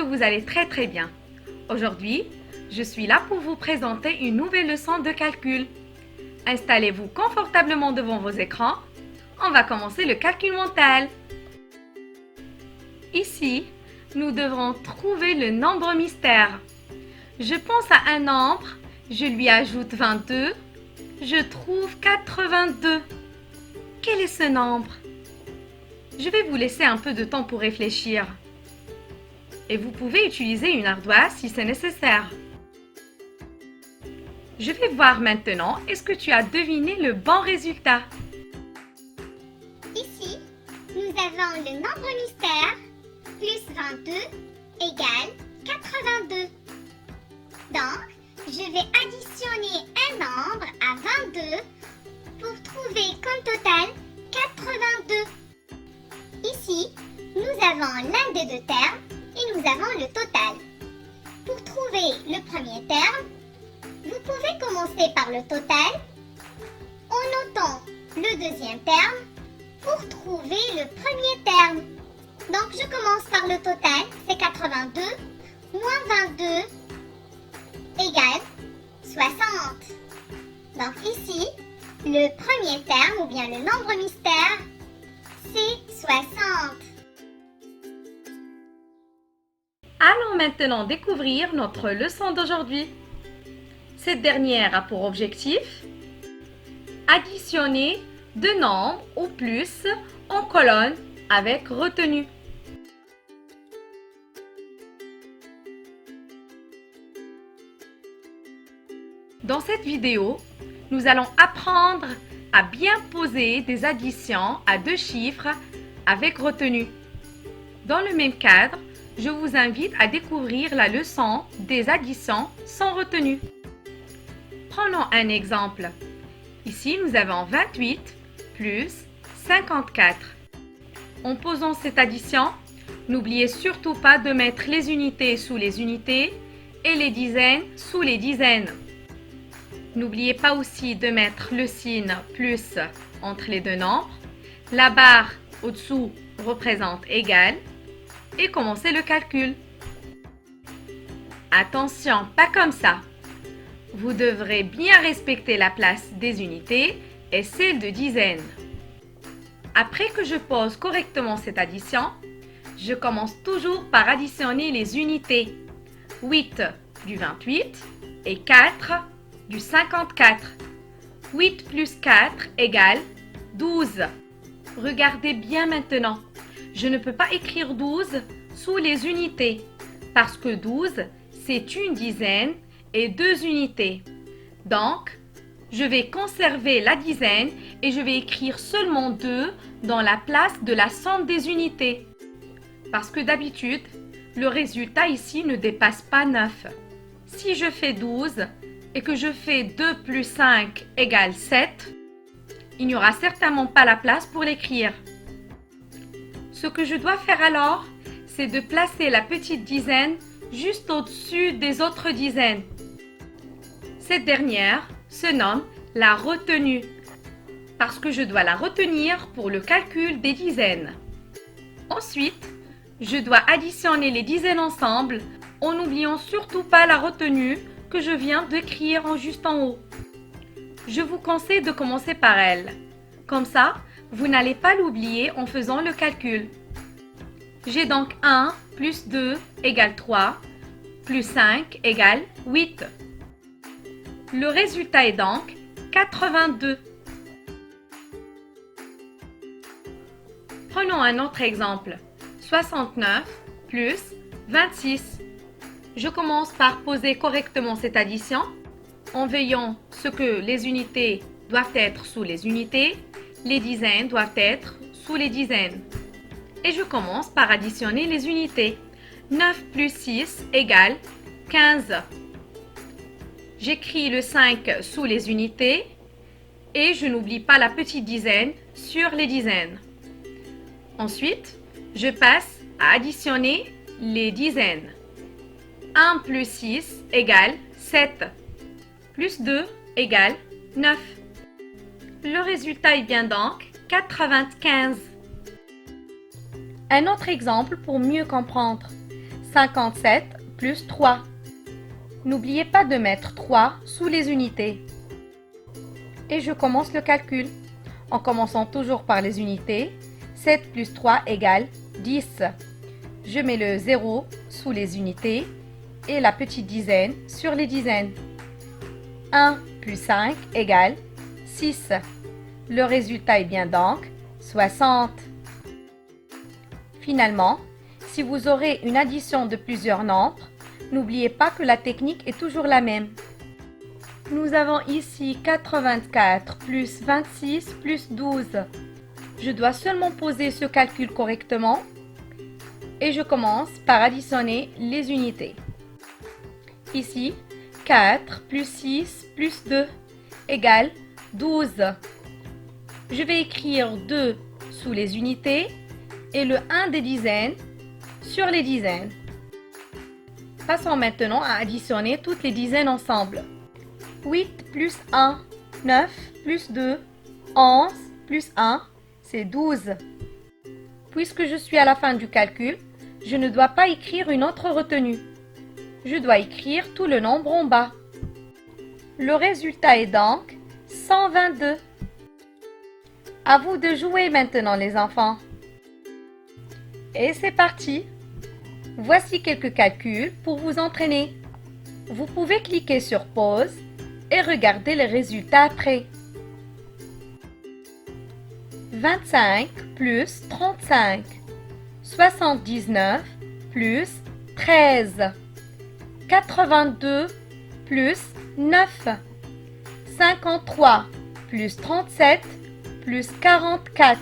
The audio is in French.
que vous allez très bien. Aujourd'hui, je suis là pour vous présenter une nouvelle leçon de calcul. Installez-vous confortablement devant vos écrans. On va commencer le calcul mental. Ici, nous devrons trouver le nombre mystère. Je pense à un nombre, je lui ajoute 22, je trouve 82. Quel est ce nombre? Je vais vous laisser un peu de temps pour réfléchir. Et vous pouvez utiliser une ardoise si c'est nécessaire. Je vais voir maintenant, est-ce que tu as deviné le bon résultat? Ici, nous avons le nombre mystère plus 22 égale 82. Donc, je vais additionner un nombre à 22 pour trouver comme total 82. Ici, nous avons l'un des deux termes et nous avons le total. Pour trouver le premier terme, vous pouvez commencer par le total en notant le deuxième terme pour trouver le premier terme. Donc, je commence par le total, c'est 82 moins 22 égale 60. Donc ici, le premier terme ou bien le nombre mystère, c'est 60. Allons maintenant découvrir notre leçon d'aujourd'hui. Cette dernière a pour objectif additionner deux nombres ou plus en colonne avec retenue. Dans cette vidéo, nous allons apprendre à bien poser des additions à deux chiffres avec retenue. Dans le même cadre, je vous invite à découvrir la leçon des additions sans retenue. Prenons un exemple. Ici, nous avons 28 plus 54. En posant cette addition, n'oubliez surtout pas de mettre les unités sous les unités et les dizaines sous les dizaines. N'oubliez pas aussi de mettre le signe plus entre les deux nombres. La barre au-dessous représente égal. Et commencez le calcul. Attention, pas comme ça. Vous devrez bien respecter la place des unités et celle de dizaines. Après que je pose correctement cette addition, je commence toujours par additionner les unités. 8 du 28 et 4 du 54. 8 plus 4 égale 12. Regardez bien maintenant. Je ne peux pas écrire 12 sous les unités parce que 12, c'est une dizaine et deux unités. Donc, je vais conserver la dizaine et je vais écrire seulement 2 dans la place de la somme des unités. Parce que d'habitude, le résultat ici ne dépasse pas 9. Si je fais 12 et que je fais 2 plus 5 égale 7, il n'y aura certainement pas la place pour l'écrire. Ce que je dois faire alors, c'est de placer la petite dizaine juste au-dessus des autres dizaines. Cette dernière se nomme la retenue, parce que je dois la retenir pour le calcul des dizaines. Ensuite, je dois additionner les dizaines ensemble en n'oubliant surtout pas la retenue que je viens d'écrire juste en haut. Je vous conseille de commencer par elle. Comme ça, vous n'allez pas l'oublier en faisant le calcul. J'ai donc 1 plus 2 égale 3, plus 5 égale 8. Le résultat est donc 82. Prenons un autre exemple. 69 plus 26. Je commence par poser correctement cette addition en veillant ce que les unités doivent être sous les unités, les dizaines doivent être sous les dizaines. Et je commence par additionner les unités. 9 plus 6 égale 15. J'écris le 5 sous les unités et je n'oublie pas la petite dizaine sur les dizaines. Ensuite, je passe à additionner les dizaines. 1 plus 6 égale 7. Plus 2 égale 9. Le résultat est bien donc 95. Un autre exemple pour mieux comprendre. 57 plus 3. N'oubliez pas de mettre 3 sous les unités. Et je commence le calcul. En commençant toujours par les unités, 7 plus 3 égale 10. Je mets le 0 sous les unités et la petite dizaine sur les dizaines. 1 plus 5 égale 6. Le résultat est bien donc 60. Finalement, si vous aurez une addition de plusieurs nombres, n'oubliez pas que la technique est toujours la même. Nous avons ici 84 plus 26 plus 12. Je dois seulement poser ce calcul correctement et je commence par additionner les unités. Ici, 4 plus 6 plus 2 égale 12. Je vais écrire 2 sous les unités et le 1 des dizaines sur les dizaines. Passons maintenant à additionner toutes les dizaines ensemble. 8 plus 1, 9 plus 2, 11 plus 1, c'est 12. Puisque je suis à la fin du calcul, je ne dois pas écrire une autre retenue. Je dois écrire tout le nombre en bas. Le résultat est donc 122. À vous de jouer maintenant les enfants. Et c'est parti. Voici quelques calculs pour vous entraîner. Vous pouvez cliquer sur pause et regarder les résultats après. 25 plus 35, 79 plus 13, 82 plus 9, 53 plus 37 plus 44.